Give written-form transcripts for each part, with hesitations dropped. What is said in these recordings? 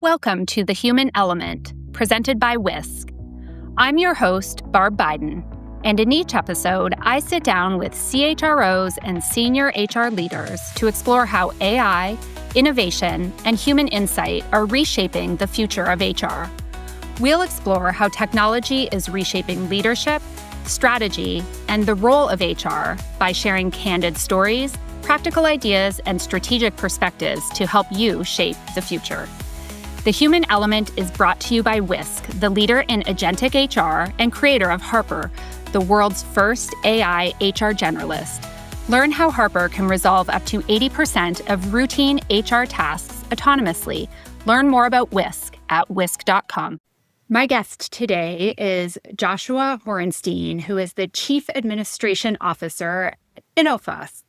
Welcome to The Human Element, presented by Whisk. I'm your host, Barb Bidan, and in each episode, I sit down with CHROs and senior HR leaders to explore how AI, innovation, and human insight are reshaping the future of HR. We'll explore how technology is reshaping leadership, strategy, and the role of HR by sharing candid stories, practical ideas, and strategic perspectives to help you shape the future. The Human Element is brought to you by Whisk, the leader in agentic HR and creator of Harper, the world's first AI HR generalist. Learn how Harper can resolve up to 80% of routine HR tasks autonomously. Learn more about Whisk at whisk.com. My guest today is Joshua Horenstein, who is the Chief Administration Officer at Innophos.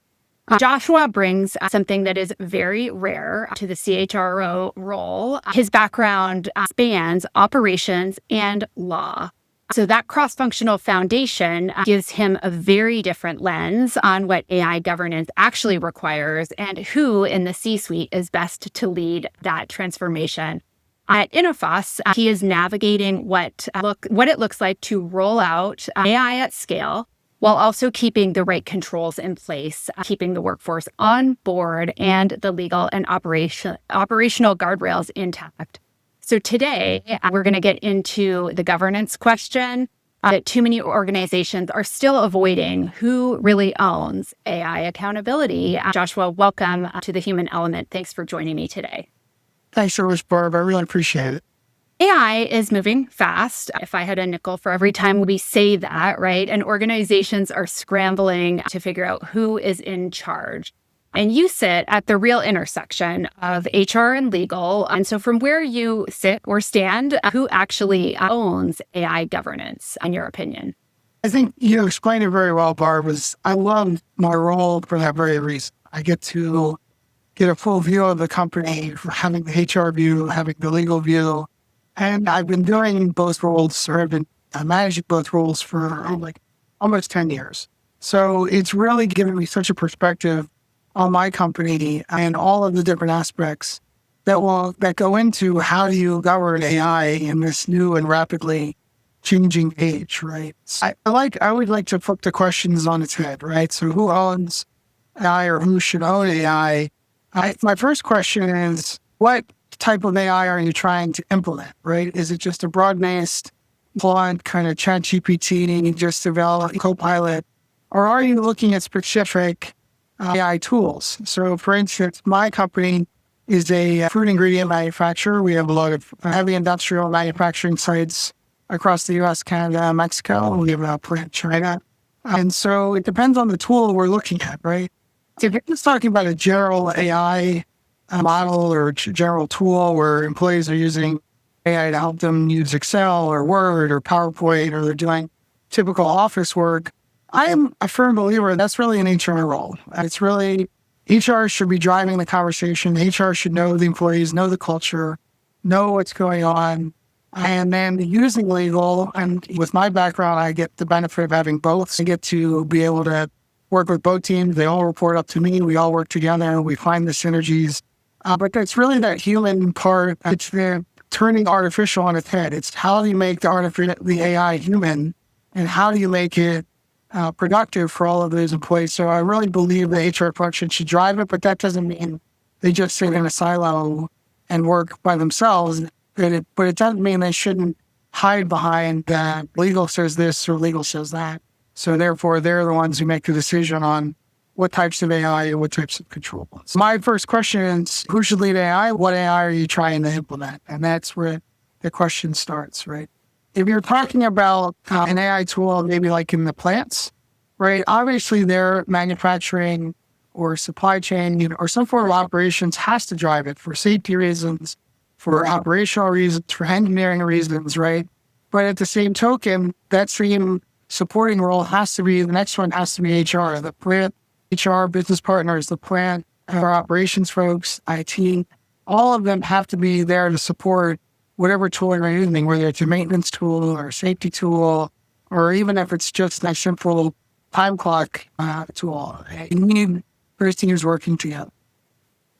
Joshua brings something that is very rare to the CHRO role. His background spans operations and law. So that cross-functional foundation gives him a very different lens on what AI governance actually requires and who in the C-suite is best to lead that transformation. At Innophos, he is navigating what it looks like to roll out AI at scale, while also keeping the right controls in place, keeping the workforce on board and the legal and operational guardrails intact. So today, we're going to get into the governance question that too many organizations are still avoiding. Who really owns AI accountability? Joshua, welcome to the Human Element. Thanks for joining me today. Thanks so much, Barb. I really appreciate it. AI is moving fast. If I had a nickel for every time we say that, right? And organizations are scrambling to figure out who is in charge. And you sit at the real intersection of HR and legal. And so from where you sit or stand, who actually owns AI governance, in your opinion? I think you explained it very well, Barb. I love my role for that very reason. I get to get a full view of the company, having the HR view, having the legal view. And I've been doing both roles, or I've been managing both roles for almost 10 years. So it's really given me such a perspective on my company and all of the different aspects that go into how do you govern AI in this new and rapidly changing age, right? I would like to flip the questions on its head, right? So who owns AI or who should own AI? My first question is, what type of AI are you trying to implement, right? Is it just a broad-based, broad kind of ChatGPT, just develop Copilot, or are you looking at specific AI tools? So, for instance, my company is a food ingredient manufacturer. We have a lot of heavy industrial manufacturing sites across the U.S., Canada, Mexico. We have a plant in China. And so it depends on the tool we're looking at, right? If you're just talking about a general AI model or general tool where employees are using AI to help them use Excel or Word or PowerPoint, or they're doing typical office work, I'm a firm believer that's really an HR role. It's really, HR should be driving the conversation. HR should know the employees, know the culture, know what's going on. And then using legal, and with my background, I get the benefit of having both. I get to be able to work with both teams. They all report up to me. We all work together. We find the synergies. But it's really that human part. It's the turning artificial on its head. It's how do you make the AI human, and how do you make it productive for all of those employees? So I really believe the HR function should drive it, but that doesn't mean they just sit in a silo and work by themselves. But it doesn't mean they shouldn't hide behind that legal says this or legal says that. So therefore, they're the ones who make the decision on what types of AI and what types of control. So my first question is, who should lead AI? What AI are you trying to implement? And that's where the question starts, right? If you're talking about an AI tool, maybe like in the plants, right? Obviously, their manufacturing or supply chain or some form of operations has to drive it for safety reasons, for operational reasons, for engineering reasons, right? But at the same token, that same supporting role the next one has to be HR, the plant, HR, business partners, the plant, our operations folks, IT, all of them have to be there to support whatever tool you're using, whether it's a maintenance tool or a safety tool, or even if it's just a simple time clock tool. You need those teams working together.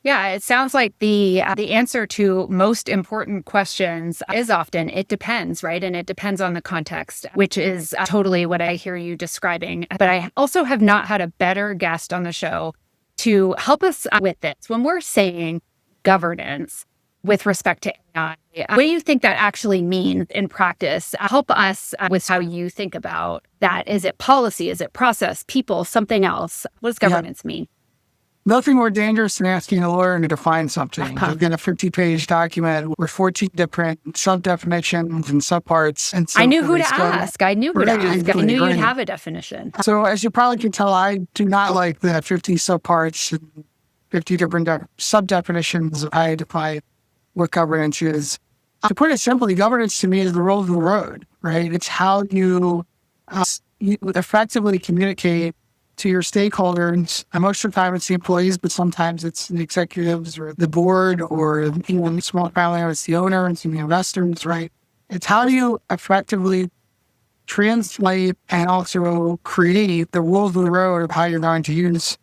Yeah, it sounds like the answer to most important questions is often it depends, right? And it depends on the context, which is totally what I hear you describing. But I also have not had a better guest on the show to help us with this. When we're saying governance with respect to AI, what do you think that actually means in practice? Help us with how you think about that. Is it policy? Is it process? People? Something else? What does governance mean? Nothing more dangerous than asking a lawyer to define something. I've got a 50-page document with 14 different sub-definitions and subparts. And so I knew who to ask. I knew you'd have a definition. So as you probably can tell, I do not like the 50 subparts and 50 different sub-definitions. I define what governance is. To put it simply, governance to me is the rules of the road, right? It's how you effectively communicate to your stakeholders. Most of the time it's the employees, but sometimes it's the executives or the board or even small family, it's the owner and the investors, right? It's how do you effectively translate and also create the rules of the road of how you're going to use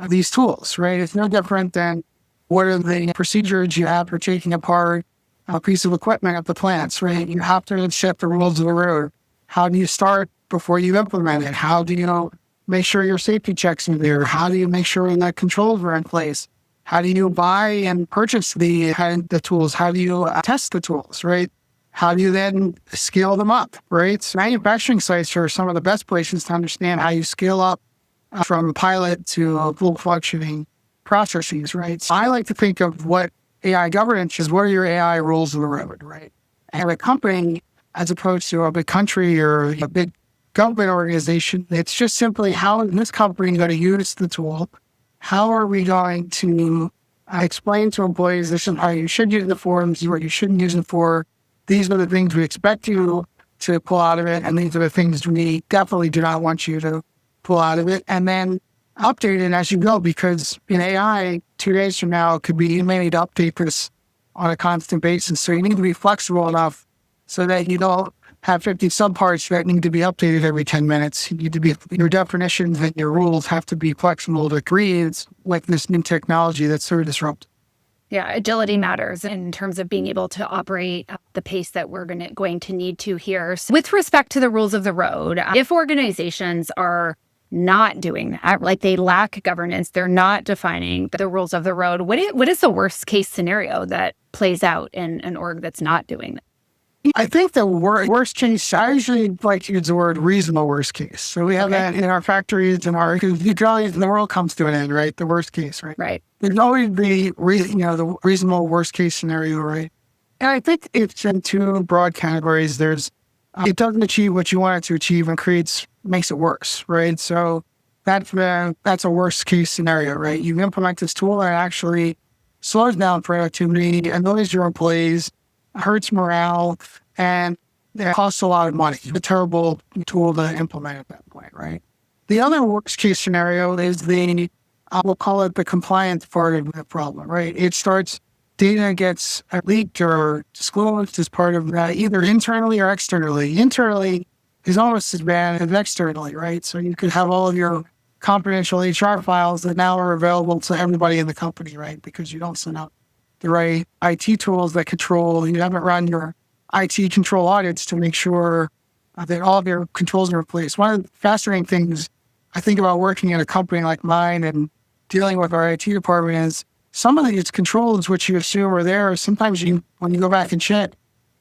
these tools, right? It's no different than what are the procedures you have for taking apart a piece of equipment at the plants, right? You have to set the rules of the road. How do you start before you implement it? How do you make sure your safety checks are there? How do you make sure that controls are in place? How do you buy and purchase the tools? How do you test the tools, right? How do you then scale them up, right? So manufacturing sites are some of the best places to understand how you scale up from pilot to full functioning processes, right? So I like to think of what AI governance is. What are your AI rules of the road, right? And a company, as opposed to a big country or a big government organization, it's just simply how is this company going to use the tool? How are we going to explain to employees this is how you should use the forms, what you shouldn't use it for? These are the things we expect you to pull out of it, and these are the things we definitely do not want you to pull out of it. And then update it as you go, because in AI, 2 days from now, you may need to update this on a constant basis. So you need to be flexible enough so that you don't have 50 subparts that need to be updated every 10 minutes. You need to be, your definitions and your rules have to be flexible to create like this new technology that's so disruptive. Yeah, agility matters in terms of being able to operate at the pace that we're going to need to here. So with respect to the rules of the road, if organizations are not doing that, like they lack governance, they're not defining the rules of the road, what is the worst case scenario that plays out in an org that's not doing that? I think the worst case, I usually like to use the word reasonable worst case. So we have that in our factories and the world comes to an end, right? The worst case, right? Right. There's always the reasonable worst case scenario, right? And I think it's in two broad categories. There's, it doesn't achieve what you want it to achieve and makes it worse, right? So that's a worst case scenario, right? You implement this tool and it actually slows down productivity, annoys your employees, hurts morale, and it costs a lot of money. It's a terrible tool to implement at that point, right? The other worst case scenario is we'll call it the compliance part of the problem, right? It starts, data gets leaked or disclosed as part of that, either internally or externally. Internally is almost as bad as externally, right? So you could have all of your confidential HR files that now are available to everybody in the company, right? Because you don't send out the right IT tools that control, you haven't run your IT control audits to make sure that all of your controls are in place. One of the fascinating things I think about working at a company like mine and dealing with our IT department is some of these controls, which you assume are there, sometimes when you go back and check,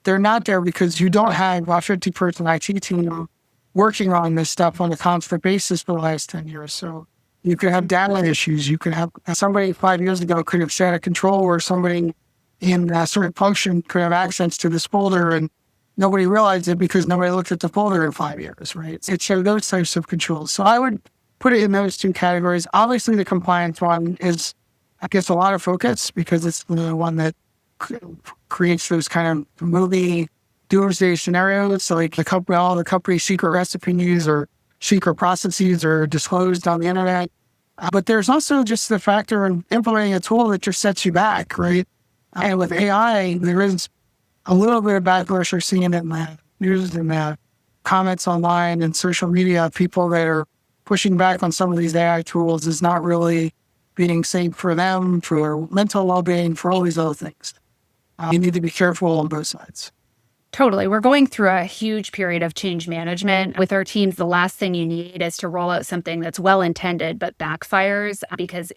they're not there because you don't have a 50-person IT team working on this stuff on a constant basis for the last 10 years. So you could have data issues. You could have somebody 5 years ago could have set a control where somebody in a certain function could have access to this folder and nobody realized it because nobody looked at the folder in 5 years, right? It's those types of controls. So I would put it in those two categories. Obviously, the compliance one gets a lot of focus because it's the one that creates those kind of movie doomsday scenarios. So like all the company's secret recipes or secret processes are disclosed on the internet. But there's also just the factor of implementing a tool that just sets you back, right? And with AI, there is a little bit of backlash you're seeing in the news and the comments online and social media. People that are pushing back on some of these AI tools is not really being safe for them, for mental well-being, for all these other things. You need to be careful on both sides. Totally. We're going through a huge period of change management. With our teams, the last thing you need is to roll out something that's well-intended but backfires, because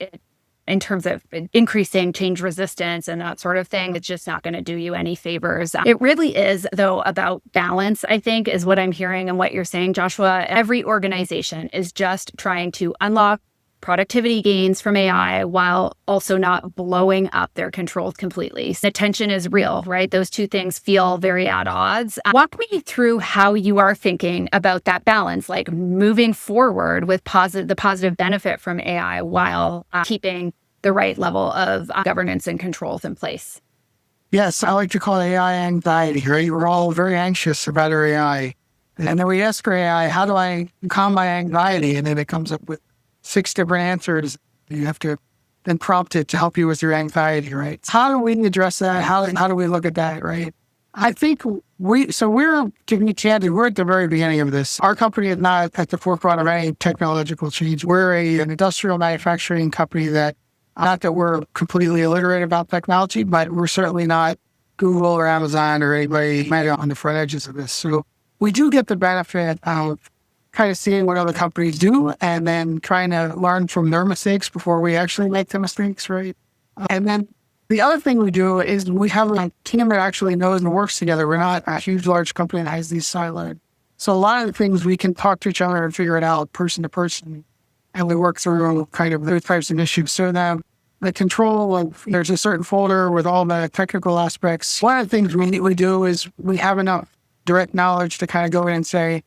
in terms of increasing change resistance and that sort of thing, it's just not going to do you any favors. It really is, though, about balance, I think, is what I'm hearing and what you're saying, Joshua. Every organization is just trying to unlock productivity gains from AI while also not blowing up their controls completely. So the tension is real, right? Those two things feel very at odds. Walk me through how you are thinking about that balance, like moving forward with the positive benefit from AI while keeping the right level of governance and controls in place. Yes, I like to call it AI anxiety, right? We're all very anxious about our AI. And then we ask our AI, how do I calm my anxiety? And then it comes up with 6 different answers. You have to then prompt it to help you with your anxiety, right? How do we address that? How do we look at that, right? I think we're, to be candid, we're at the very beginning of this. Our company is not at the forefront of any technological change. We're an industrial manufacturing company that, not that we're completely illiterate about technology, but we're certainly not Google or Amazon or anybody on the front edges of this. So we do get the benefit of kind of seeing what other companies do and then trying to learn from their mistakes before we actually make the mistakes, right? And then the other thing we do is we have a team that actually knows and works together. We're not a huge, large company that has these siloed. So a lot of the things we can talk to each other and figure it out person to person, and we work through kind of those types of issues. So now the control of, there's a certain folder with all the technical aspects. One of the things we do is we have enough direct knowledge to kind of go in and say,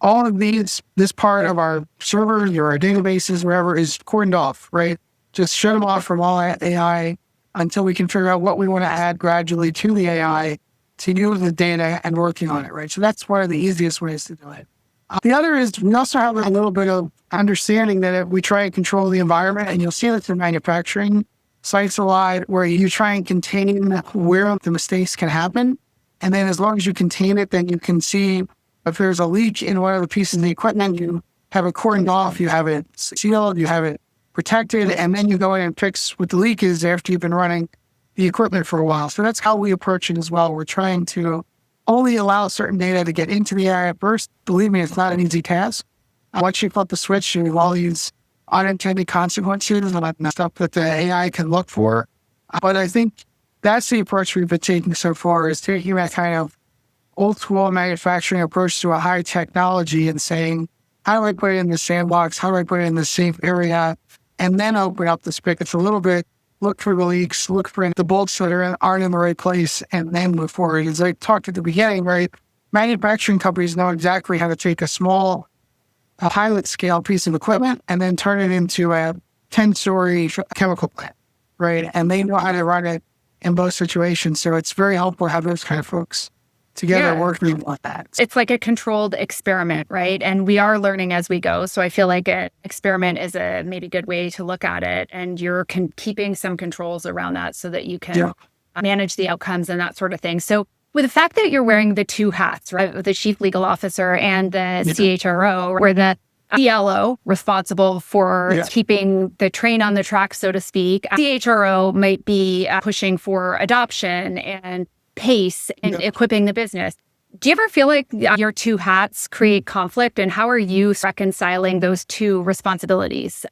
all of this part of our servers or our databases, wherever, is cordoned off, right? Just shut them off from all AI until we can figure out what we want to add gradually to the AI to use the data and working on it, right? So that's one of the easiest ways to do it. The other is we also have a little bit of understanding that if we try and control the environment, and you'll see this in manufacturing sites a lot, where you try and contain where the mistakes can happen. And then as long as you contain it, then you can see if there's a leak in one of the pieces of the equipment, you have it cordoned off, you have it sealed, you have it protected, and then you go in and fix what the leak is after you've been running the equipment for a while. So that's how we approach it as well. We're trying to only allow certain data to get into the AI at first. Believe me, it's not an easy task. Once you flip the switch, you have all these unintended consequences and stuff that the AI can look for. But I think that's the approach we've been taking so far, is taking that kind of old school manufacturing approach to a high technology and saying, how do I put it in the sandbox? How do I put it in the safe area? And then open up the spigots a little bit, look for the leaks, look for the bolts that aren't in the right place, and then move forward. As I talked at the beginning, right? Manufacturing companies know exactly how to take a small pilot scale piece of equipment and then turn it into a 10-story chemical plant, right? And they know how to run it in both situations. So it's very helpful to have those kind of folks together working on that. It's like a controlled experiment, right? And we are learning as we go. So I feel like an experiment is a maybe good way to look at it. And you're keeping some controls around that so that you can manage the outcomes and that sort of thing. So with the fact that you're wearing the 2 hats, right? The chief legal officer and the CHRO, where the CLO responsible for keeping the train on the track, so to speak. CHRO might be pushing for adoption and pace and equipping the business. Do you ever feel like your 2 hats create conflict, and how are you reconciling those 2 responsibilities?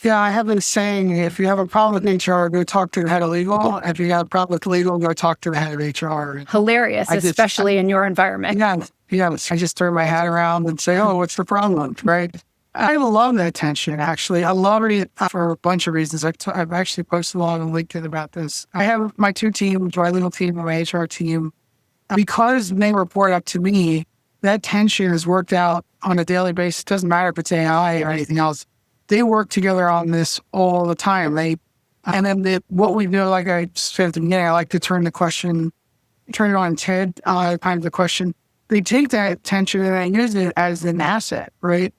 Yeah, I have been saying, if you have a problem with HR, go talk to the head of legal. If you have a problem with legal, go talk to the head of HR. Hilarious, especially in your environment. Yeah. I just turn my hat around and say, oh, what's the problem, right? I love that tension, actually. I love it for a bunch of reasons. I've actually posted a lot on LinkedIn about this. I have my 2 teams, my legal team and my HR team. Because they report up to me, that tension is worked out on a daily basis. It doesn't matter if it's AI or anything else. They work together on this all the time. What we do, like I said at the beginning, I like to turn it on its head, kind of the question. They take that tension and they use it as an asset, right?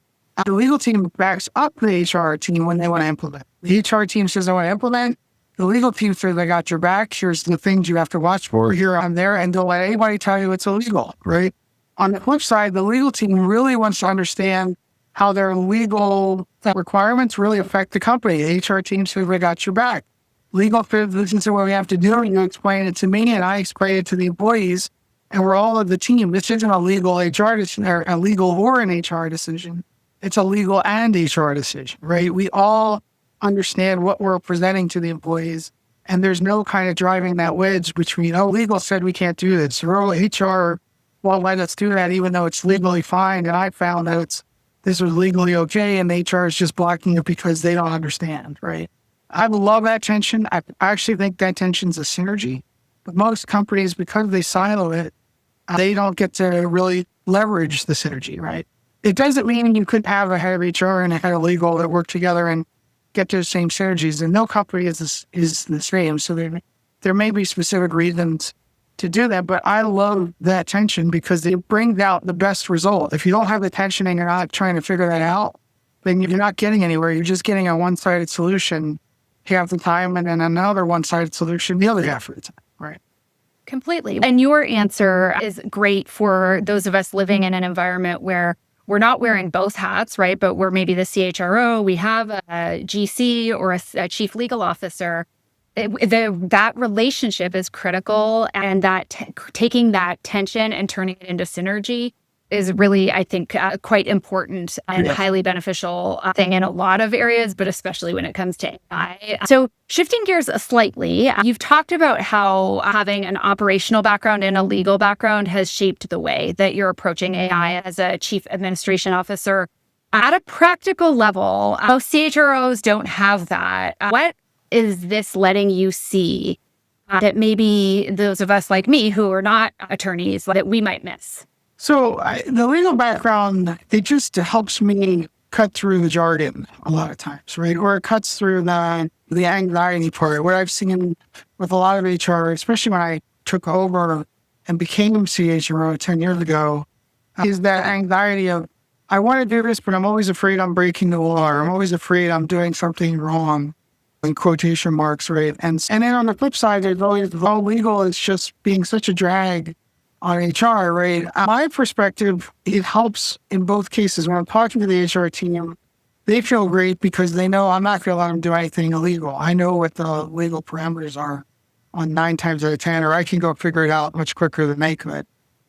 The legal team backs up the HR team when they want to implement. The HR team says, I want to implement. The legal team says, I got your back. Here's the things you have to watch for. Here, I'm there. And don't let anybody tell you it's illegal, right? On the flip side, the legal team really wants to understand how their legal requirements really affect the company. The HR team says, we got your back. Legal says, this is what we have to do. You explain it to me, and I explain it to the employees, and we're all of the team. This isn't a legal HR decision, or a legal or an HR decision. It's a legal and HR decision, right? We all understand what we're presenting to the employees, and there's no kind of driving that wedge between, oh, legal said we can't do this, or oh, HR won't let us do that, even though it's legally fine. And I found that this was legally okay, and HR is just blocking it because they don't understand, right? I love that tension. I actually think that tension's a synergy. But most companies, because they silo it, they don't get to really leverage the synergy, right? It doesn't mean you couldn't have a head of HR and a head of legal that work together and get to the same synergies. And no company is the same. So there may be specific reasons to do that, but I love that tension because it brings out the best result. If you don't have the tension and you're not trying to figure that out, then you're not getting anywhere. You're just getting a one-sided solution half the time, and then another one-sided solution the other half of the time, right? Completely. And your answer is great for those of us living in an environment where we're not wearing both hats, right? But we're maybe the CHRO, we have a GC or a chief legal officer. That relationship is critical, and that taking that tension and turning it into synergy is really, I think, quite important and highly beneficial thing in a lot of areas, but especially when it comes to AI. So shifting gears slightly, you've talked about how having an operational background and a legal background has shaped the way that you're approaching AI as a chief administration officer. At a practical level, most CHROs don't have that. What is this letting you see that maybe those of us like me who are not attorneys that we might miss? So the legal background, it just helps me cut through the jargon a lot of times, right? Or it cuts through the anxiety part. What I've seen with a lot of HR, especially when I took over and became CHRO 10 years ago, is that anxiety of, I want to do this, but I'm always afraid I'm breaking the law. Or I'm always afraid I'm doing something wrong, in quotation marks, right? And then on the flip side, there's always, well, legal is just being such a drag on HR, right? My perspective, it helps in both cases. When I'm talking to the HR team, they feel great because they know I'm not going to let them do anything illegal. I know what the legal parameters are on 9 times out of 10, or I can go figure it out much quicker than they could.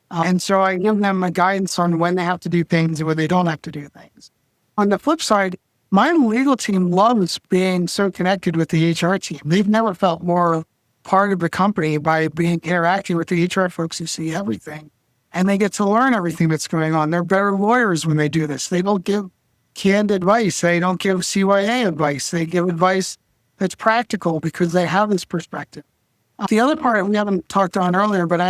And so I give them a guidance on when they have to do things and when they don't have to do things. On the flip side, my legal team loves being so connected with the HR team. They've never felt more part of the company by interacting with the HR folks who see everything. And they get to learn everything that's going on. They're better lawyers when they do this. They don't give canned advice. They don't give CYA advice. They give advice that's practical because they have this perspective. The other part we haven't talked on earlier, but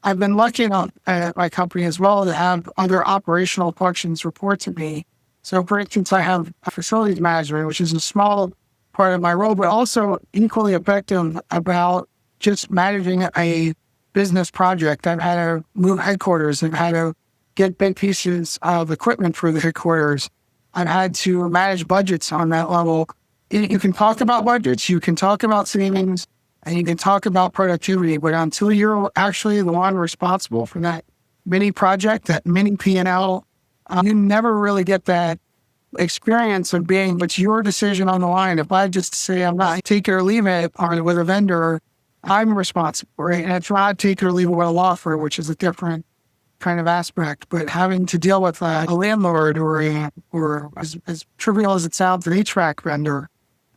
I've been lucky enough at my company as well to have other operational functions report to me. So for instance, I have a facilities manager, which is a small part of my role, but also equally effective about just managing a business project. I've had to move headquarters. I've had to get big pieces of equipment for the headquarters. I've had to manage budgets on that level. You can talk about budgets, you can talk about savings, and you can talk about productivity, but until you're actually the one responsible for that mini project, that mini P&L, you never really get that experience of being, it's your decision on the line. If I just say I'm not take it or leave it with a vendor, I'm responsible, right? And it's not take it or leave it with a law firm, which is a different kind of aspect. But having to deal with a landlord or as trivial as it sounds, an HVAC vendor,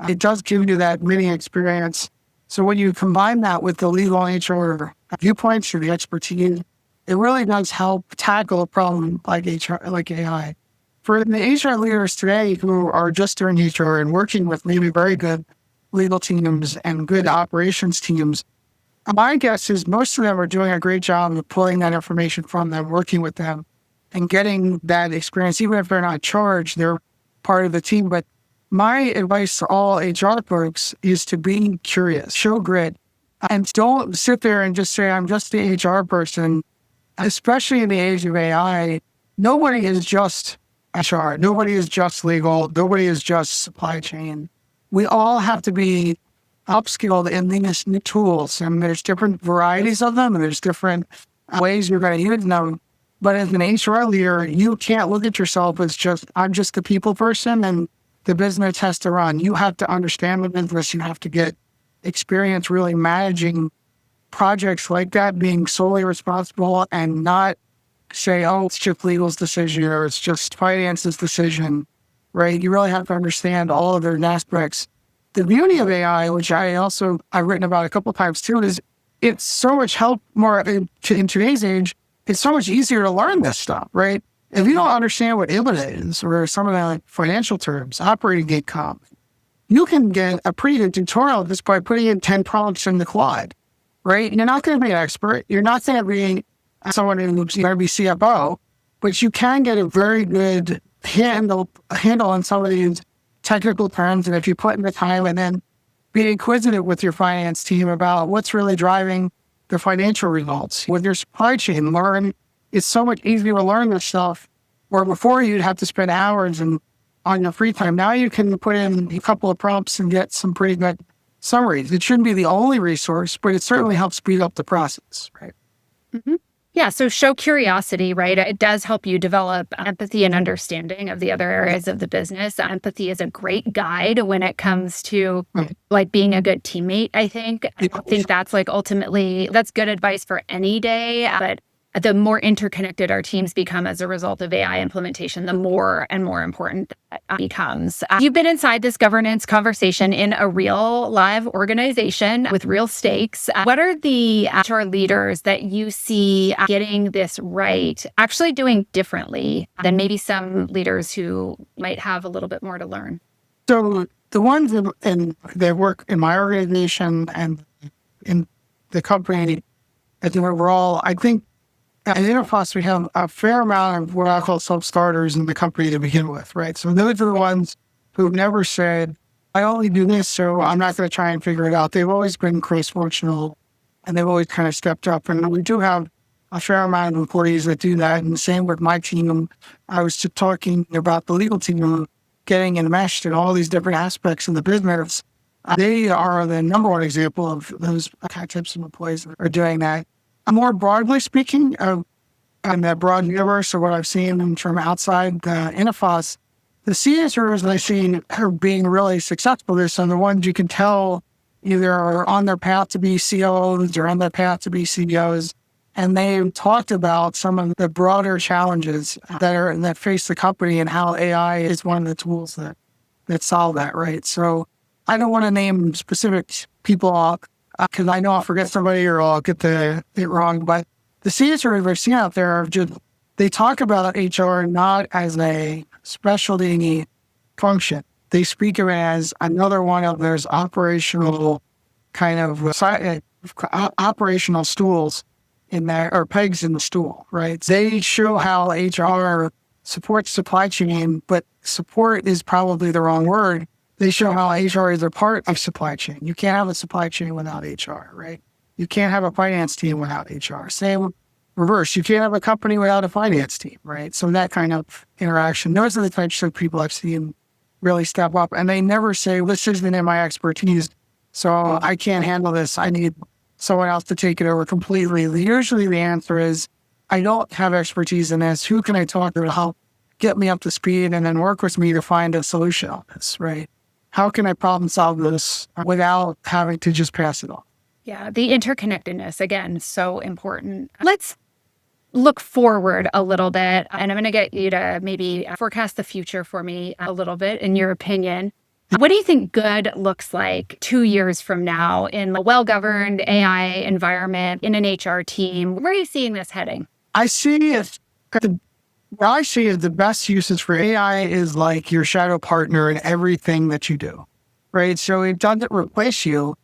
it does give you that mini experience. So when you combine that with the legal HR viewpoints or the expertise, it really does help tackle a problem like AI. For the HR leaders today who are just doing HR and working with maybe very good legal teams and good operations teams, my guess is most of them are doing a great job of pulling that information from them, working with them, and getting that experience. Even if they're not charged, they're part of the team. But my advice to all HR folks is to be curious, show grit, and don't sit there and just say, I'm just the HR person. Especially in the age of AI, nobody is just HR. Nobody is just legal. Nobody is just supply chain. We all have to be upskilled in these new tools. And there's different varieties of them, and there's different ways you're going to use them. But as an HR leader, you can't look at yourself as I'm just the people person and the business has to run. You have to understand the business. You have to get experience really managing projects like that, being solely responsible and not say, oh, it's just legal's decision or it's just finance's decision, right? You really have to understand all of their aspects. The beauty of AI, which I've written about a couple of times too, is it's so much help more in today's age. It's so much easier to learn this stuff, right? If you don't understand what EBITDA is or some of the financial terms, operating income, you can get a pretty good tutorial just by putting in 10 prompts in the Claude, right? You're not going to be an expert. You're not going to be someone who's going to be CFO, but you can get a very good handle on some of these technical terms. And if you put in the time and then be inquisitive with your finance team about what's really driving the financial results with your supply chain, it's so much easier to learn this stuff where before you'd have to spend hours on your free time. Now you can put in a couple of prompts and get some pretty good summaries. It shouldn't be the only resource, but it certainly helps speed up the process, right? Mm-hmm. Yeah, so show curiosity, right? It does help you develop empathy and understanding of the other areas of the business. Empathy is a great guide when it comes to like being a good teammate, I think. I think that's like ultimately, that's good advice for any day, but the more interconnected our teams become as a result of AI implementation, the more and more important it becomes. You've been inside this governance conversation in a real live organization with real stakes. What are the HR leaders that you see getting this right, actually doing differently than maybe some leaders who might have a little bit more to learn? So the ones that work in my organization and in the company as an overall, I think at Innophos, we have a fair amount of what I call self-starters in the company to begin with, right? So those are the ones who've never said, I only do this, so I'm not going to try and figure it out. They've always been cross-functional, and they've always kind of stepped up. And we do have a fair amount of employees that do that, and the same with my team. I was just talking about the legal team getting enmeshed in all these different aspects of the business. They are the number one example of those types of employees that are doing that. More broadly speaking, in that broad universe of what I've seen from outside Innophos, the CHROs that I've seen are being really successful. There's some of the ones you can tell either are on their path to be CLOs or on their path to be CEOs, and they've talked about some of the broader challenges that face the company and how AI is one of the tools that solve that, right? So I don't want to name specific people off, because I know I'll forget somebody or I'll get it wrong. But the CHROs I've seen out there they talk about HR not as a specialty function. They speak of it as another one of those operational kind of operational stools in there, or pegs in the stool, right? They show how HR supports supply chain, but support is probably the wrong word. They show how HR is a part of supply chain. You can't have a supply chain without HR, right? You can't have a finance team without HR. Same reverse. You can't have a company without a finance team, right? So that kind of interaction, those are the types of people I've seen really step up. And they never say, this isn't in my expertise, so I can't handle this. I need someone else to take it over completely. Usually the answer is, I don't have expertise in this. Who can I talk to help get me up to speed and then work with me to find a solution on this, right? How can I problem solve this without having to just pass it on? Yeah, the interconnectedness, again, so important. Let's look forward a little bit, and I'm going to get you to maybe forecast the future for me a little bit, in your opinion. What do you think good looks like 2 years from now in a well-governed AI environment, in an HR team? Where are you seeing this heading? I see it. What I see as the best uses for AI is like your shadow partner in everything that you do, right? So it doesn't replace you,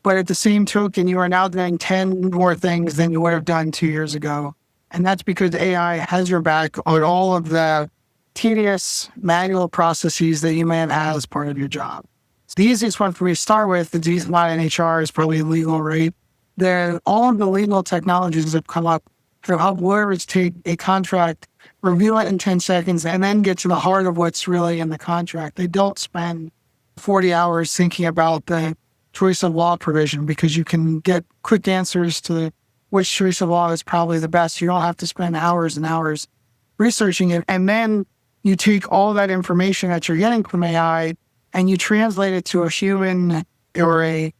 but at the same token, you are now doing 10 more things than you would have done 2 years ago. And that's because AI has your back on all of the tedious manual processes that you may have had as part of your job. So the easiest one for me to start with, the easiest one in HR, is probably legal, right? All of the legal technologies that have come up to help lawyers take a contract, review it in 10 seconds, and then get to the heart of what's really in the contract. They don't spend 40 hours thinking about the choice of law provision, because you can get quick answers to which choice of law is probably the best. You don't have to spend hours and hours researching it. And then you take all that information that you're getting from AI and you translate it to a human or a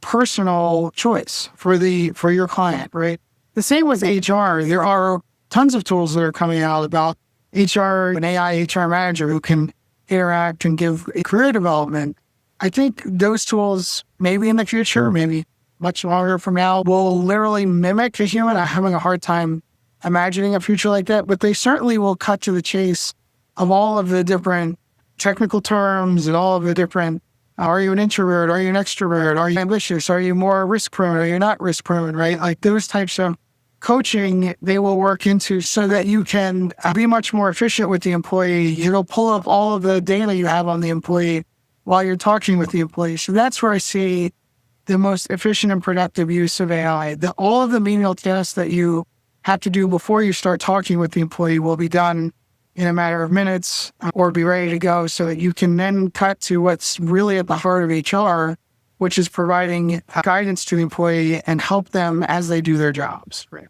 personal choice for your client, right? The same with HR. There are tons of tools that are coming out about HR, an AI HR manager who can interact and give career development. I think those tools, maybe in the future, maybe much longer from now, will literally mimic a human. I'm having a hard time imagining a future like that, but they certainly will cut to the chase of all of the different technical terms and all of the different, are you an introvert? Are you an extrovert? Are you ambitious? Are you more risk prone? Are you not risk prone, right? Like those types of coaching, they will work into so that you can be much more efficient with the employee. It'll pull up all of the data you have on the employee while you're talking with the employee. So that's where I see the most efficient and productive use of AI. All of the menial tasks that you have to do before you start talking with the employee will be done in a matter of minutes or be ready to go so that you can then cut to what's really at the heart of HR, which is providing guidance to the employee and help them as they do their jobs. Right.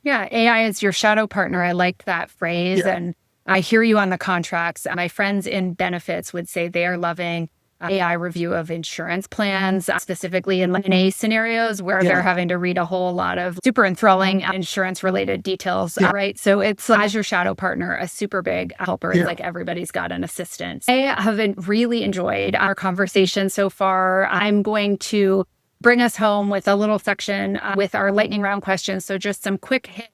Yeah, AI is your shadow partner. I liked that phrase. Yeah. And I hear you on the contracts. My friends in benefits would say they are loving AI review of insurance plans, specifically in M&A scenarios where they're having to read a whole lot of super enthralling insurance-related details, right? So it's as your shadow partner, a super big helper. It's like everybody's got an assistant. I have really enjoyed our conversation so far. I'm going to bring us home with a little section with our lightning round questions. So just some quick hit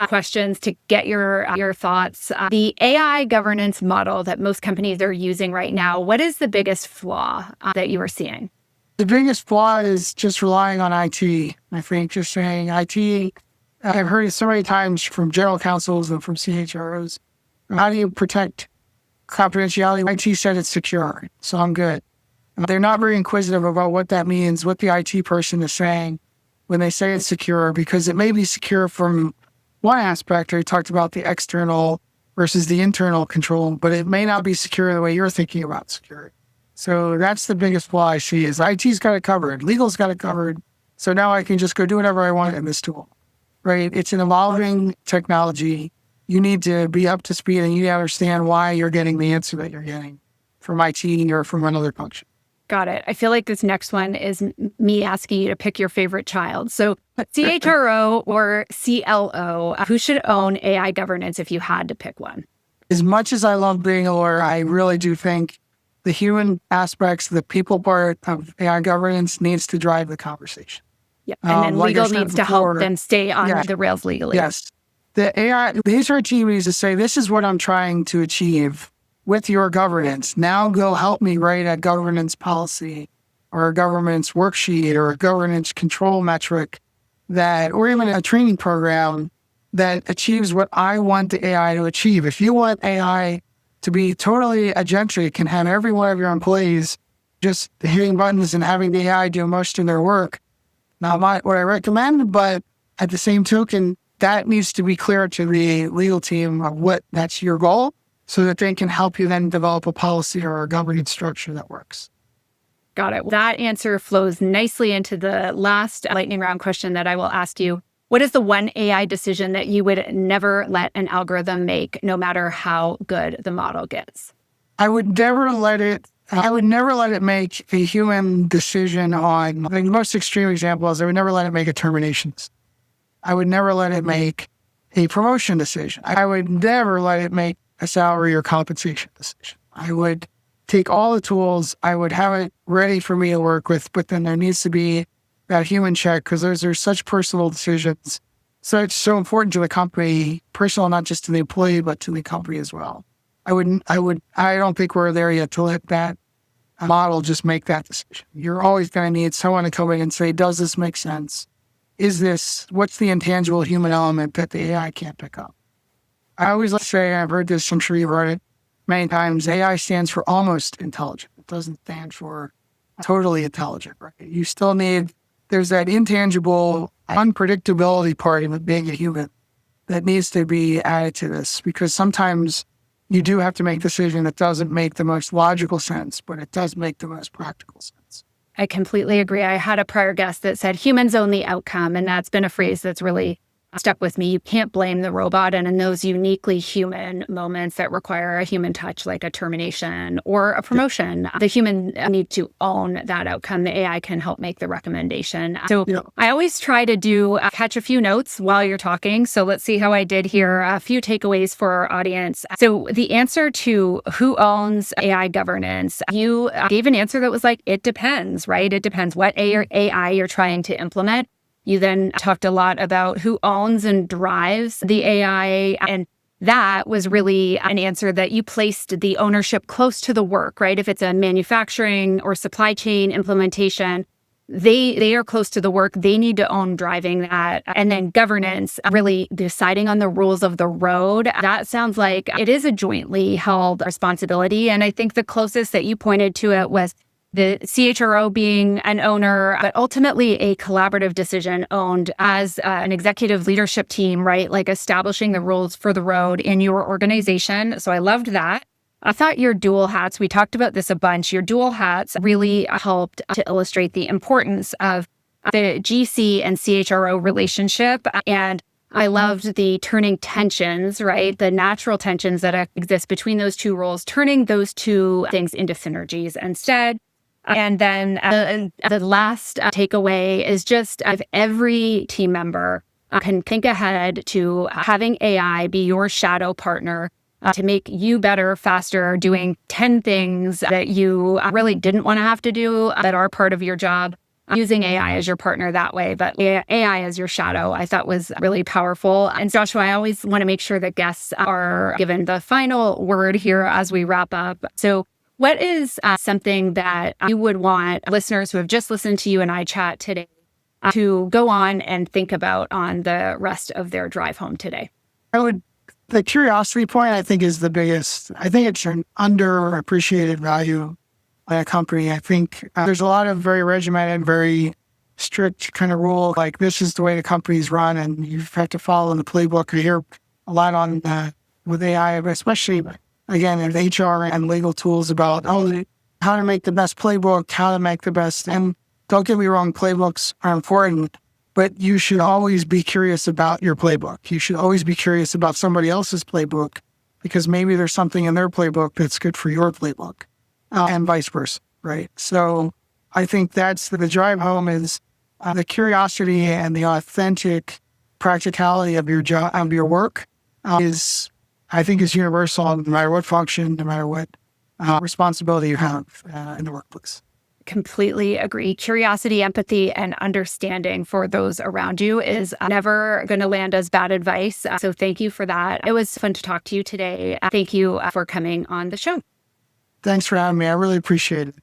questions to get your thoughts. The AI governance model that most companies are using right now, what is the biggest flaw that you are seeing? The biggest flaw is just relying on IT. I think just saying IT, I've heard it so many times from general counsels and from CHROs. How do you protect confidentiality? IT said it's secure, so I'm good. They're not very inquisitive about what that means, what the IT person is saying when they say it's secure, because it may be secure from one aspect. I talked about the external versus the internal control, but it may not be secure the way you're thinking about security. So that's the biggest flaw I see is IT's got it covered, legal's got it covered. So now I can just go do whatever I want in this tool, right? It's an evolving technology. You need to be up to speed and you need to understand why you're getting the answer that you're getting from IT or from another function. Got it. I feel like this next one is me asking you to pick your favorite child. So CHRO or CLO, who should own AI governance if you had to pick one? As much as I love being a lawyer, I really do think the human aspects, the people part of AI governance needs to drive the conversation. Yeah, and then legal needs to help them stay on the rails legally. Yes. The HR team needs to say, this is what I'm trying to achieve with your governance. Now go help me write a governance policy or a governance worksheet or a governance control metric or even a training program that achieves what I want the AI to achieve. If you want AI to be totally agentic and have every one of your employees just hitting buttons and having the AI do most of their work, not what I recommend, but at the same token, that needs to be clear to the legal team of what that's your goal, so that they can help you then develop a policy or a governance structure that works. Got it. That answer flows nicely into the last lightning round question that I will ask you. What is the one AI decision that you would never let an algorithm make, no matter how good the model gets? I would never let it make a human decision on, the most extreme example is I would never let it make a terminations. I would never let it make a promotion decision. I would never let it make a salary or compensation decision. I would take all the tools, I would have it ready for me to work with, but then there needs to be that human check because those are such personal decisions. So it's so important to the company, personal, not just to the employee, but to the company as well. I don't think we're there yet to let that model just make that decision. You're always going to need someone to come in and say, does this make sense? What's the intangible human element that the AI can't pick up? I always like to say, I've heard this, I'm sure you've heard it many times, AI stands for almost intelligent. It doesn't stand for totally intelligent, right? You still there's that intangible unpredictability part of it being a human that needs to be added to this, because sometimes you do have to make a decision that doesn't make the most logical sense, but it does make the most practical sense. I completely agree. I had a prior guest that said humans own the outcome, and that's been a phrase that's really stuck with me. You can't blame the robot. And in those uniquely human moments that require a human touch, like a termination or a promotion, the human need to own that outcome. The AI can help make the recommendation. So I always try to catch a few notes while you're talking. So let's see how I did here. A few takeaways for our audience. So the answer to who owns AI governance, you gave an answer that was like, it depends, right? It depends what AI you're trying to implement. You then talked a lot about who owns and drives the AI. And that was really an answer that you placed the ownership close to the work, right? If it's a manufacturing or supply chain implementation, they are close to the work. They need to own driving that. And then governance, really deciding on the rules of the road. That sounds like it is a jointly held responsibility. And I think the closest that you pointed to it was the CHRO being an owner, but ultimately a collaborative decision owned as an executive leadership team, right? Like establishing the rules for the road in your organization. So I loved that. I thought your dual hats, we talked about this a bunch, your dual hats really helped to illustrate the importance of the GC and CHRO relationship. And I loved the turning tensions, right? The natural tensions that exist between those two roles, turning those two things into synergies instead. And then the last takeaway is just if every team member can think ahead to having AI be your shadow partner to make you better, faster, doing 10 things that you really didn't want to have to do that are part of your job, using AI as your partner that way, but AI as your shadow, I thought was really powerful. And Joshua, I always want to make sure that guests are given the final word here as we wrap up. So what is something that you would want listeners who have just listened to you and I chat today to go on and think about on the rest of their drive home today? The curiosity point, I think, is the biggest. I think it's an underappreciated value by a company. I think there's a lot of very regimented, very strict kind of rule, like this is the way the company's run and you have to follow in the playbook. I hear a lot on with AI, especially again, in HR and legal tools about how to make the best playbook, how to make the best. And don't get me wrong, playbooks are important, but you should always be curious about your playbook. You should always be curious about somebody else's playbook because maybe there's something in their playbook that's good for your playbook and vice versa, right? So I think that's the drive home is the curiosity and the authentic practicality of your job, of your work I think is universal no matter what function, no matter what responsibility you have in the workplace. Completely agree. Curiosity, empathy, and understanding for those around you is never going to land as bad advice. So thank you for that. It was fun to talk to you today. Thank you for coming on the show. Thanks for having me. I really appreciate it.